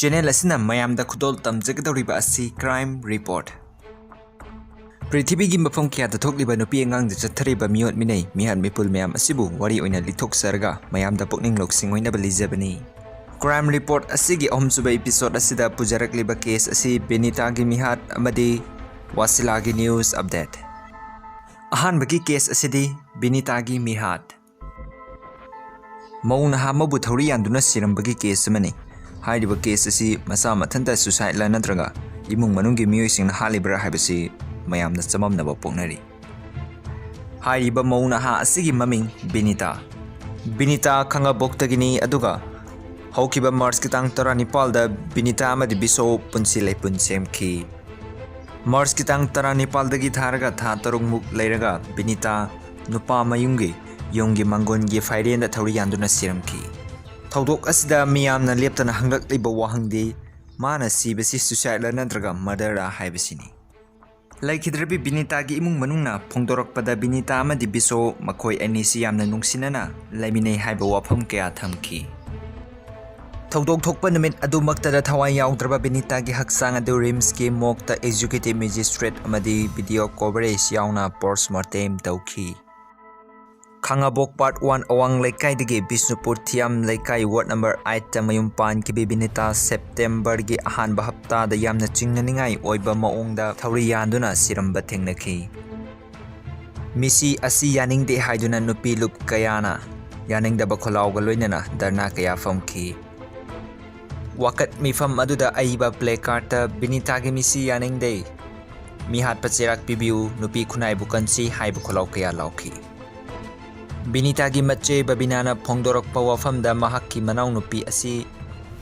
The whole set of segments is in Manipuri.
Channel asina mayamda khudol tamjagdoriba asi crime report. Prithibigi mafam kiyada thokliba nupi angang da chathariba miyot minay mihat mipul mayam asibu wari oina lithok sarga mayamda pukning loksing oina balizabani. Crime report asigi ahumsuba episode asida pujarakliba case asi Benita gi mihat amadi Wasila gi news update. Ahanbagi case asidi Benita gi mihat. Mauna ha mabu thori yanduna sirambagi case mani. Hairiba case asi masa mathanta suicide la nadraga imung manungi miyoising na halibra haibasi mayamna chamamnaba poknari. Hairiba mauna ha asigi maming Benita. Benita khanga boktagini aduga haukiba March kitang tara Nepalda Benita amadi biso punsi leipun semki. March kitang tara Nepaldagi tharaga tha tarungmuk leiraga Benita nupa mayungi yonggi mangongi fairenda thori yanduna siramki. Thaudok asida miyamna leptana hanglakliba wahangdi mana sibasi suicide la nadraga murder a haibasini. Laikhidrabi Benita gi imung manungna phongdorakpada Benita amadi biso makhoi anisi yamna nungsinana laiminei haiba wafam kaya thamki. Thaudok thokpa numit adumaktada thawai yauddraba Benita gi haksang adu rims ki mokta executive magistrate amadi video coverage yauna postmortem tauki. Khangabok part 1 awang laikai digi Bisnupur Thiam laikai ward number 8 ta mayumpan ki Benita September gi ahan bahapta da yamna chingnaningai oiba maongda thawri yanduna siramba thengnaki. Misi asi yaningde haiduna nupi lup kayana yaningda bakholawga loinana darna kaya famki. Wakat mifam aduda aiba placard ta Benita gi misi yaningde mihat pacherak pibiu nupi khunai bukansi haibu kholaw kaya lawki. Benita gi mache babinana phongdorokpa wafamda mahakki manaw nupi asi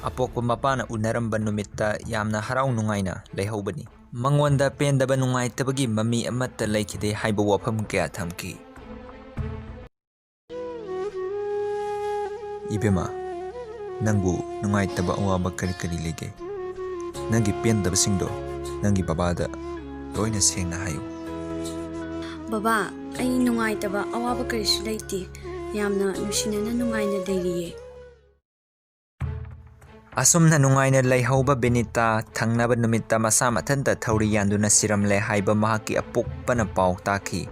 apokpa mapana unaramba numitta yamna haraw nungaina leihobani. Mangwanda pendaba nungaitabagi mami amatta leikhide haiba wafam kaya thamki. Ibema nangbu nungaitaba awaba kari lege. Nangi pendaba singdo nangi babada loina sengna hayo. Baba, I nungaitaba awaba karisu laiti yamna nusinana nungaina leiriye. Asumna nungaina leihauba Benita thangnaba numitta masa mathanta thawri yanduna siramle haiba mahaki apokpana paw taki.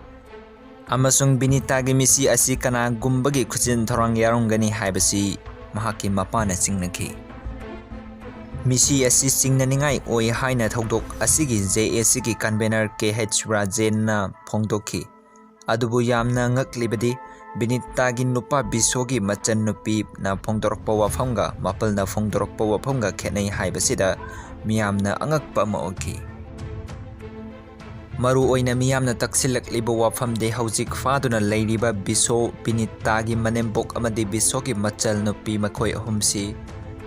Amasung Benita gi misi asi kana gumbagi khujin thorang yarongani haibasi mahaki mapana singnaki. Misi asi singnaningai oi haina thaudok asigi JAC gi convener KH Rajen na phongdoki. Adubu yamna ngaklibadi Benita gi nupa bisogi machan nupi na phongdorokpa wafamga mapal na phongdorokpa wafamga khenai haibasida miyamna angakpa maoki. Maru oina miyamna taksilakliba wafamde haujik faduna leiriba biso Benita gi manembok amadi bisogi machal nupi makhoi ahumsi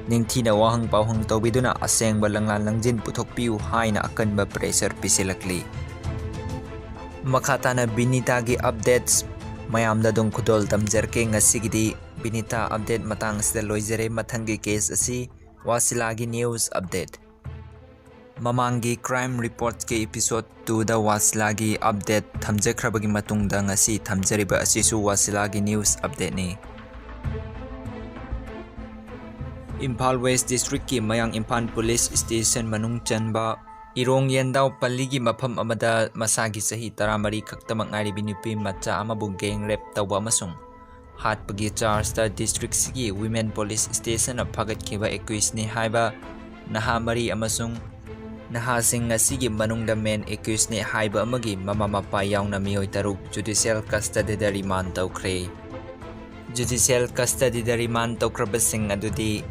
ningthina wahang pawhang tawbiduna asengba langal langjin puthokpiu haina akanba pressure pisilakli. Makhatana Benita gi updates mayamda dong khudol tamjarke ngasigidi Benita update matang sida loijare mathangi case asi Wasila gi news update. Mamangi crime report ke episode 2 da Wasila gi update thamjakhrabagi matungda ngasi thamjariba asisu Wasila gi news update ni. Imphal West District ki Mayang Impan Police Station manung chanba irong yendaw paligi mafam amada masagi sahi taramari khaktamak ngaribi nupi macha amabu gang rape tawba amasung hatpagi charge ta district sigi women police station na phagatkiba 21 ni haiba naha mari amasung naha sing ngasigi manungda men 21 ni haiba amagi mama mapa yauna miyoi taruk judicial custody da remand tawkhre. Judicial custody da remand tawkrabasing adudi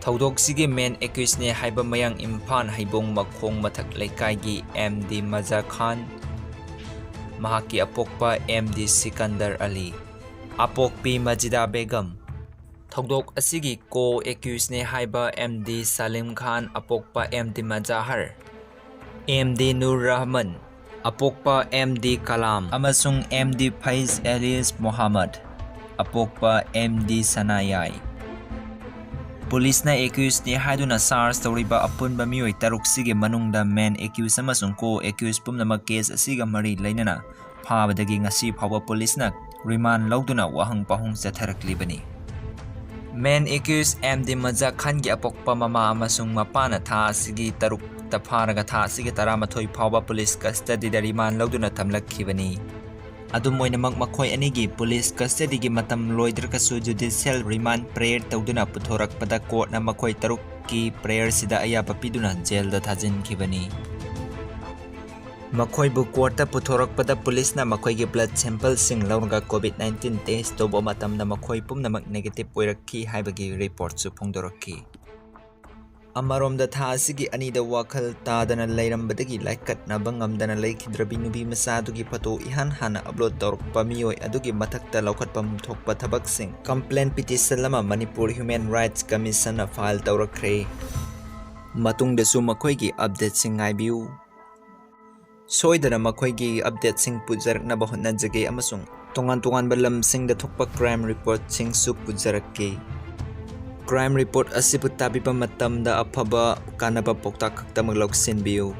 Thaudok sige men 21 ni haiba mayang impan haibong makhong mathak laikai gi MD Maza Khan mahaki apokpa MD Sikandar Ali apokpi Majida Begum Thaudok asigi ko 21 ni haiba MD Salim Khan apokpa MD Mazahar MD Nur Rahman apokpa MD Kalam amasung MD Faiz Elias Muhammad apokpa MD Sanayai. Police na accused ni haiduna SARS tawriba apunba miyoi taruk sige manungda men accused amasung ko accused pumnama case asiga mari lainana phabadagi ngasi phawa police na remand lawduna wahang pahung chatharakli bani. Main accused MD Majak Khangi apokpa mama amasung mapana tha asigi tarukta pharaga tha asigi 13 phawba police custody da remand lawduna thamlakhibani. Adum oinamak makhoi anigi police custody gi matam loidrakasu judicial remand prayer tawduna puthorakpada court na makhoi taruk ki prayer sida ayaba piduna jail da thajinkhibani. Makhoi bu court ta puthorakpada police na makhoi gi blood sample sing lawnga COVID-19 test tobo matam na makhoi pumnamak negative oirakhi haibagi report su phongdorakhi. Amarom da tha asigi ani da wakhal tadana leirambadagi laikatna bangamdana leikhidrabi nubi masadugi photo ihan hana upload torpa mioi adugi mathakta laukhatpam thokpa thabaksing complaint petition lama Manipur Human Rights Commission na file tawrakre. Matungda su makhoi gi update sing ngaibiu. Soidana makhoi gi update sing pujaraknaba hotnajage amasung tongan balam sing da thokpa crime report sing su pujarakke. Crime report asibu tabiba matamda afaba kanaba pokta khakta maglok sinbiu.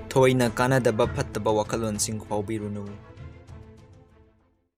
Thoina kanadaba phattaba wakalon sing khawbirunu.